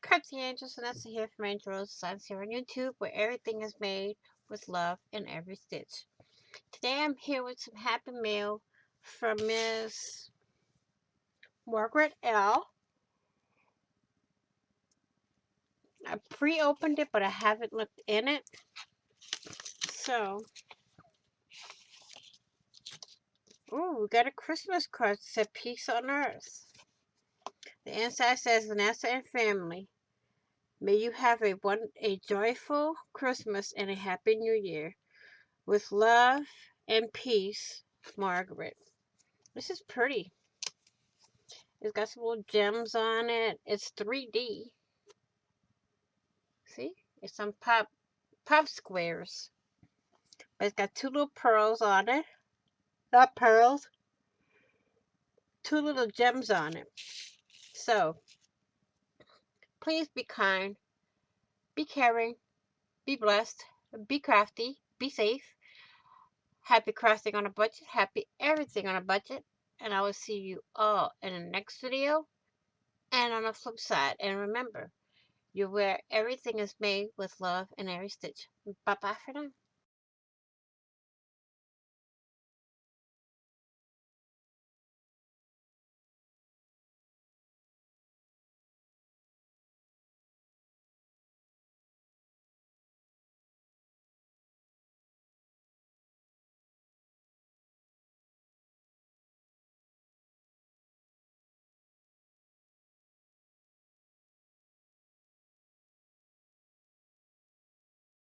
Crafty Angels, and that's here from Angels Science here on YouTube, where everything is made with love in every stitch. Today I'm here with some Happy Mail from Miss Margaret L. I pre-opened it, but I haven't looked in it. So, ooh, we got a Christmas card that said Peace on Earth. The inside says, Vanessa and family, may you have a joyful Christmas and a happy New Year. With love and peace, Margaret. This is pretty. It's got some little gems on it. It's 3D. See? It's some pop squares. But it's got two little pearls on it. Not pearls. Two little gems on it. So, please be kind, be caring, be blessed, be crafty, be safe. Happy crafting on a budget. Happy everything on a budget. And I will see you all in the next video and on the flip side. And remember, you wear everything is made with love in every stitch. Bye bye for now.